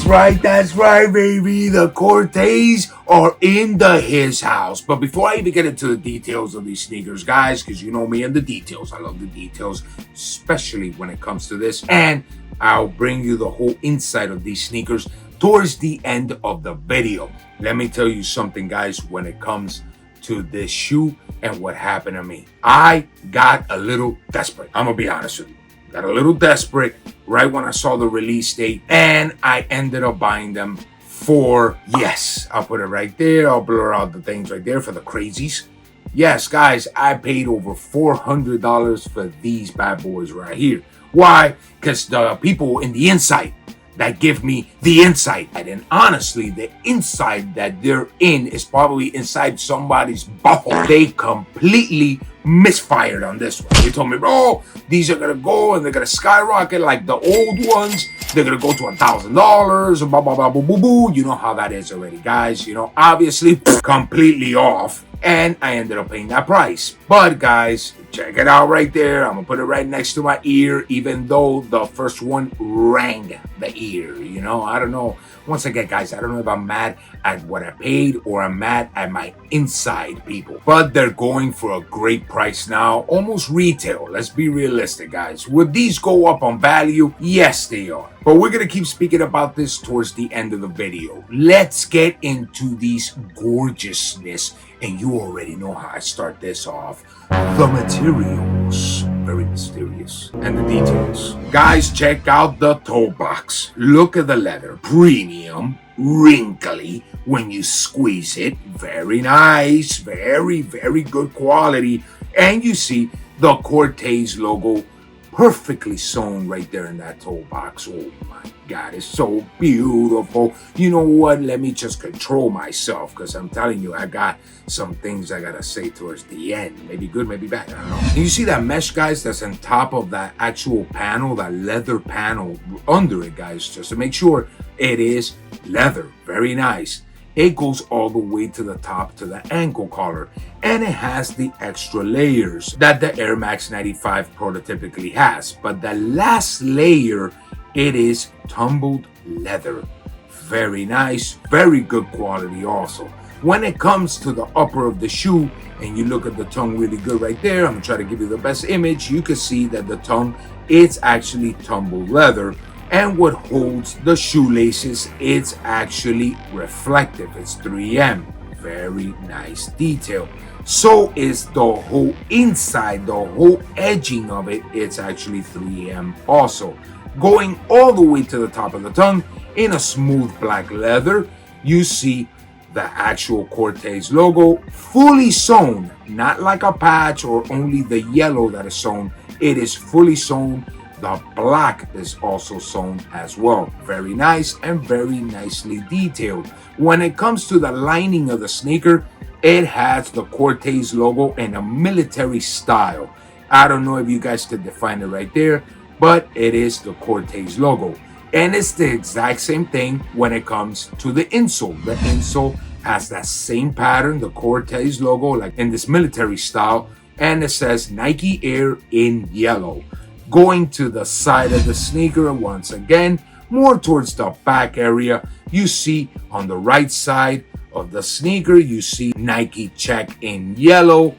That's right, baby. The Corteiz are in his house. But before I even get into the details of these sneakers, guys, because you know me and the details. I love the details, especially when it comes to this. And I'll bring you the whole insight of these sneakers towards the end of the video. Let me tell you something, guys, when it comes to this shoe and what happened to me. I got a little desperate. I'm going to be honest with you. Got a little desperate right when I saw the release date, and I ended up buying them for, yes, I'll put it right there. I'll blur out the things right there for the crazies. Yes, guys, I paid over $400 for these bad boys right here. Why? Because the people in the inside that give me the insight. And honestly, the inside that they're in is probably inside somebody's butthole. They completely misfired on this one. They told me, bro, these are gonna go and they're gonna skyrocket like the old ones. They're gonna go to $1,000, blah, blah, blah, boo, boo, boo. You know how that is already, guys. You know, obviously, completely off. And I ended up paying that price. But guys, check it out right there. I'm gonna put it right next to my ear, even though the first one rang the ear. You know, I don't know. Once again, guys, I don't know if I'm mad at what I paid or I'm mad at my inside people. But they're going for a great price now, almost retail. Let's be realistic, guys. Would these go up on value? Yes, they are. But we're gonna keep speaking about this towards the end of the video. Let's get into these gorgeousness. And you already know how I start this off. The materials, very mysterious. And the details. Guys, check out the toe box. Look at the leather. Premium, wrinkly when you squeeze it. Very nice, very, very good quality. And you see the Corteiz logo perfectly sewn right there in that toe box. Oh my God, it's so beautiful. You know what? Let me just control myself, because I'm telling you, I got some things I gotta say towards the end. Maybe good, maybe bad, I don't know. And you see that mesh, guys, that's on top of that actual panel, that leather panel under it, guys, just to make sure it is leather. Very nice. It goes all the way to the top to the ankle collar, and it has the extra layers that the Air Max 95 prototypically has. But the last layer, it is tumbled leather. Very nice, very good quality also. When it comes to the upper of the shoe, and you look at the tongue really good right there, I'm gonna try to give you the best image. You can see that the tongue, it's actually tumbled leather. And what holds the shoelaces, it's actually reflective. It's 3M. Very nice detail. So is the whole inside, the whole edging of it, it's actually 3M also. Going all the way to the top of the tongue in a smooth black leather, you see the actual Corteiz logo fully sewn, not like a patch or only the yellow that is sewn. It is fully sewn. The black is also sewn as well. Very nice and very nicely detailed. When it comes to the lining of the sneaker, it has the Corteiz logo in a military style. I don't know if you guys could define it right there, but it is the Corteiz logo. And it's the exact same thing when it comes to the insole. The insole has that same pattern, the Corteiz logo, like in this military style, and it says Nike Air in yellow. Going to the side of the sneaker, once again, more towards the back area, you see on the right side of the sneaker, you see Nike check in yellow.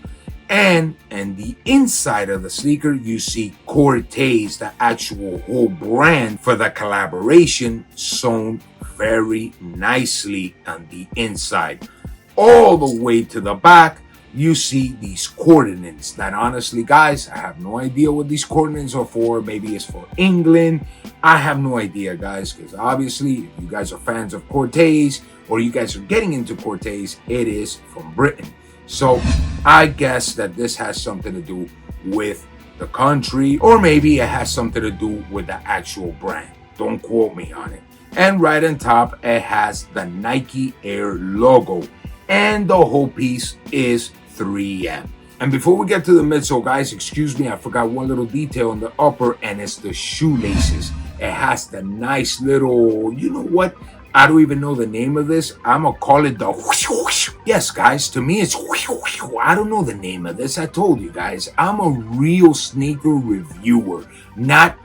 And in the inside of the sneaker, you see Corteiz, the actual whole brand for the collaboration, sewn very nicely on the inside. All the way to the back, you see these coordinates that honestly, guys, I have no idea what these coordinates are for. Maybe it's for England. I have no idea, guys, because obviously if you guys are fans of Corteiz or you guys are getting into Corteiz, it is from Britain. So I guess that this has something to do with the country, or maybe it has something to do with the actual brand. Don't quote me on it. And right on top, it has the Nike Air logo. And the whole piece is 3M. And before we get to the midsole, guys, excuse me, I forgot one little detail on the upper, and it's the shoelaces. It has the nice little, you know what? I don't even know the name of this. I'm gonna call it the whoosh, whoosh. Yes, guys, to me it's whoosh, whoosh. I don't know the name of this. I told you guys, I'm a real sneaker reviewer, not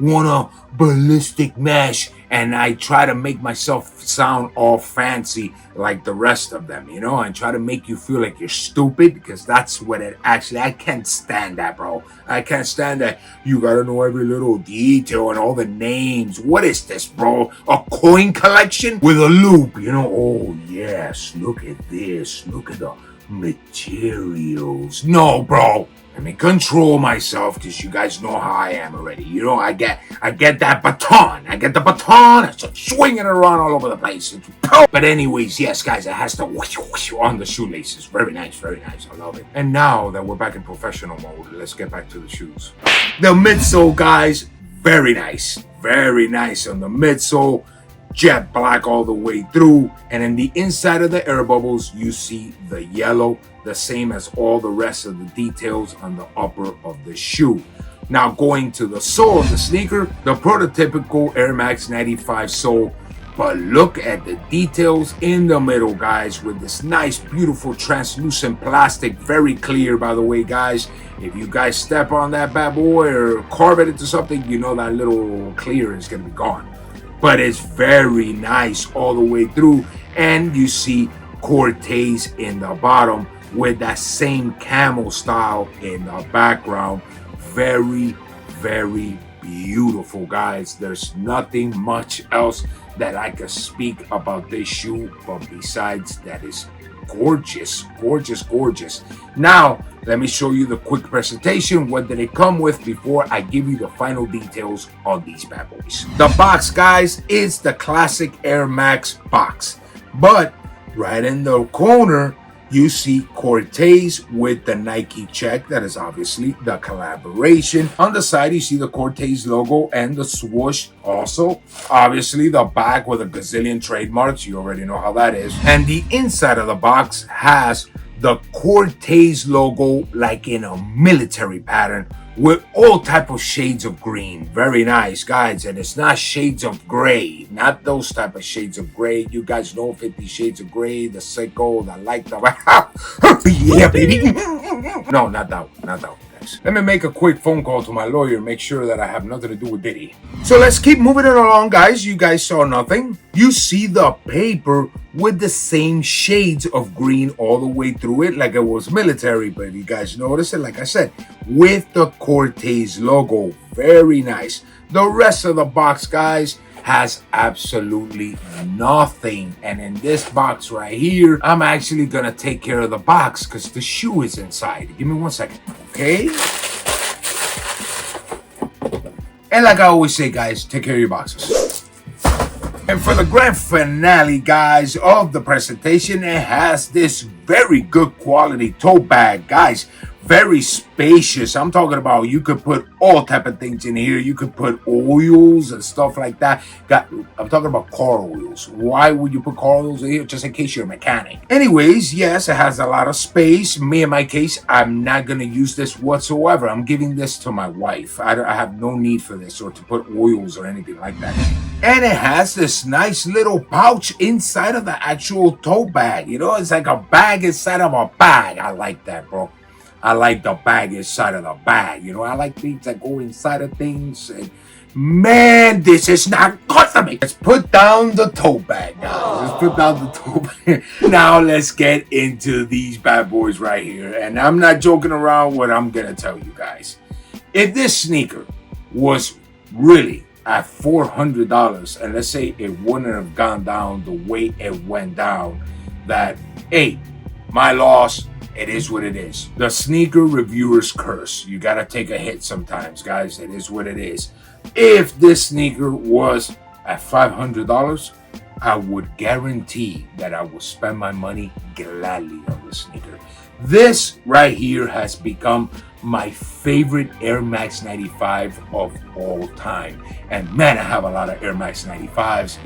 wanna ballistic mash and I try to make myself sound all fancy like the rest of them, you know, and try to make you feel like you're stupid, because that's what it actually, I can't stand that, bro. I can't stand that you gotta know every little detail and all the names. What is this, bro? A coin collection with a loop, you know? Oh yes, look at this, look at the materials. No, bro, let me control myself, because you guys know how I am already. You know, I get that baton. I get the baton. I start swinging it around all over the place. But anyways, yes, guys, it has to whoosh, whoosh on the shoelaces. Very nice, very nice. I love it. And now that we're back in professional mode, let's get back to the shoes. The midsole, guys, very nice. Very nice on the midsole. Jet black all the way through, and in the inside of the air bubbles you see the yellow, the same as all the rest of the details on the upper of the shoe. Now going to the sole of the sneaker, the prototypical Air Max 95 sole, but look at the details in the middle, guys, with this nice beautiful translucent plastic, very clear, by the way, guys. If you guys step on that bad boy or carve it into something, you know that little clear is gonna be gone. But it's very nice all the way through, and you see Corteiz in the bottom with that same camel style in the background. Very, very beautiful, guys. There's nothing much else that I can speak about this shoe, but besides that, is gorgeous, gorgeous, gorgeous. Now let me show you the quick presentation. What did it come with before I give you the final details on these bad boys? The box, guys, is the classic Air Max box, but right in the corner you see Corteiz with the Nike check. That is obviously the collaboration. On the side you see the Corteiz logo and the swoosh. Also obviously the back with a gazillion trademarks. You already know how that is. And the inside of the box has the Corteiz logo like in a military pattern with all type of shades of green. Very nice, guys. And it's not shades of gray, not those type of shades of gray. You guys know 50 Shades of Gray, the sicko, the like, the yeah, baby. No, not that one, not that one, guys. Let me make a quick phone call to my lawyer, make sure that I have nothing to do with Diddy. So let's keep moving it along, guys. You guys saw nothing. You see the paper with the same shades of green all the way through it, like it was military. But if you guys notice it, like I said, with the Corteiz logo, very nice. The rest of the box, guys, has absolutely nothing. And in this box right here, I'm actually gonna take care of the box because the shoe is inside. Give me 1 second, okay? And like I always say, guys, take care of your boxes. And for the grand finale, guys, of the presentation, it has this very good quality tote bag, guys. Very spacious. I'm talking about you could put all type of things in here. You could put oils and stuff like that. I'm talking about car oils. Why would you put car oils in here? Just in case you're a mechanic. Anyways, yes, it has a lot of space. Me, in my case, I'm not going to use this whatsoever. I'm giving this to my wife. I have no need for this or to put oils or anything like that. And it has this nice little pouch inside of the actual tote bag. You know, it's like a bag inside of a bag. I like that, bro. I like the bag inside of the bag. You know, I like things that go inside of things. And man, this is not good for me. Let's put down the tote bag, guys. Let's put down the tote bag. Now let's get into these bad boys right here. And I'm not joking around what I'm going to tell you guys. If this sneaker was really at $400, and let's say it wouldn't have gone down the way it went down, that, hey, my loss. It is what it is. The sneaker reviewer's curse. You gotta take a hit sometimes, guys. It is what it is. If this sneaker was at $500, I would guarantee that I will spend my money gladly on this sneaker. This right here has become my favorite Air Max 95 of all time. And man, I have a lot of Air Max 95s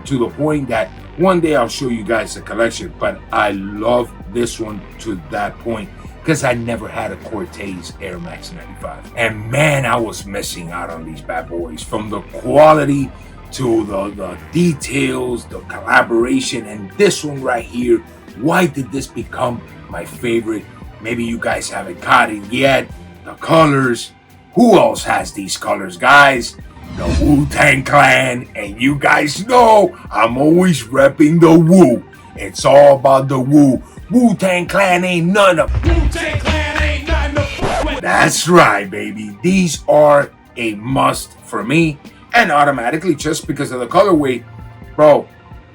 to the point that one day I'll show you guys the collection, but I love this one to that point because I never had a Corteiz Air Max 95. And man, I was missing out on these bad boys, from the quality to the details, the collaboration, and this one right here. Why did this become my favorite? Maybe you guys haven't caught it yet. The colors. Who else has these colors, guys? the Wu-Tang Clan, and you guys know I'm always repping the Wu. It's all about the Wu. Wu-Tang Clan ain't none of. Wu-Tang Clan ain't nothing to fuck with. That's right, baby. These are a must for me, and automatically just because of the colorway, bro.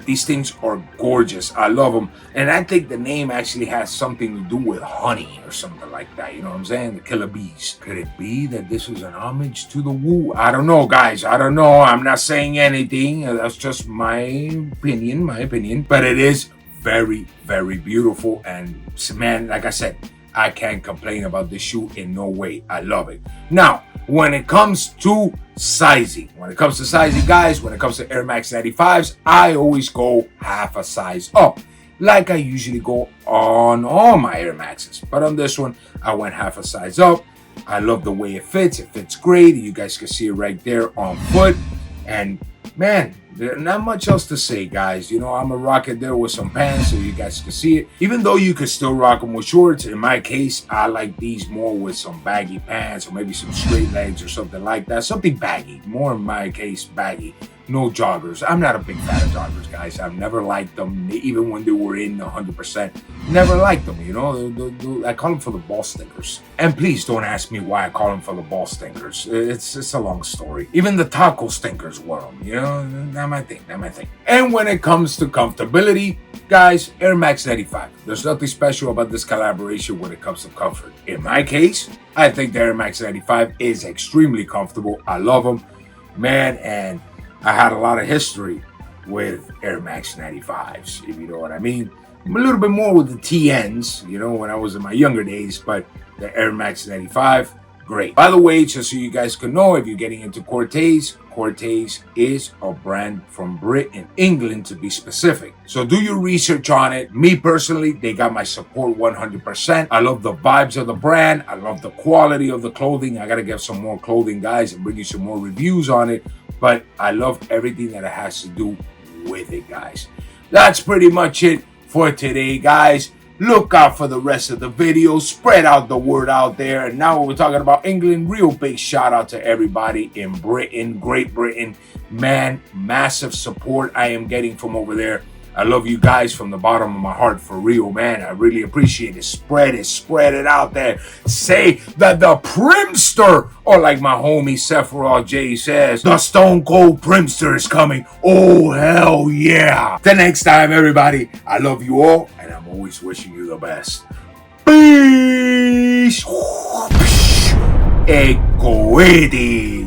These things are gorgeous. I love them. And I think the name actually has something to do with honey or something like that. You know what I'm saying? The killer bees. Could it be that this is an homage to the Wu? I don't know, guys. I don't know. I'm not saying anything. That's just my opinion. But it is very, very beautiful. And man, like I said, I can't complain about this shoe in no way. I love it. Now, when it comes to sizing, guys, when it comes to Air Max 95s, I always go half a size up, like I usually go on all my Air Maxes. But on this one, I went half a size up. I love the way it fits. It fits great. You guys can see it right there on foot. And man, there's not much else to say, guys. You know, I'm gonna rock it there with some pants so you guys can see it. Even though you could still rock them with shorts, in my case, I like these more with some baggy pants or maybe some straight legs or something like that. Something baggy, more in my case, baggy. No joggers. I'm not a big fan of joggers, guys. I've never liked them, even when they were in 100%. Never liked them, you know. I call them for the ball stinkers. And please don't ask me why I call them for the ball stinkers. It's a long story. Even the taco stinkers wore them, you know. Not my thing. And when it comes to comfortability, guys, Air Max 95. There's nothing special about this collaboration when it comes to comfort. In my case, I think the Air Max 95 is extremely comfortable. I love them, man, and I had a lot of history with Air Max 95s, if you know what I mean. I'm a little bit more with the TNs, you know, when I was in my younger days, but the Air Max 95, great. By the way, just so you guys can know, if you're getting into Corteiz, Corteiz is a brand from Britain, England to be specific. So do your research on it. Me personally, they got my support 100%. I love the vibes of the brand. I love the quality of the clothing. I got to get some more clothing, guys, and bring you some more reviews on it. But I love everything that it has to do with it, guys. That's pretty much it for today, guys. Look out for the rest of the video. Spread out the word out there. And now we're talking about England. Real big shout out to everybody in Britain, Great Britain. Man, massive support I am getting from over there. I love you guys from the bottom of my heart, for real, man. I really appreciate it. Spread it out there. Say that the Primster, or like my homie Sephiroth J says, the Stone Cold Primster is coming. Oh, hell yeah. Till next time, everybody, I love you all, and I'm always wishing you the best. Peace. Ecoedi.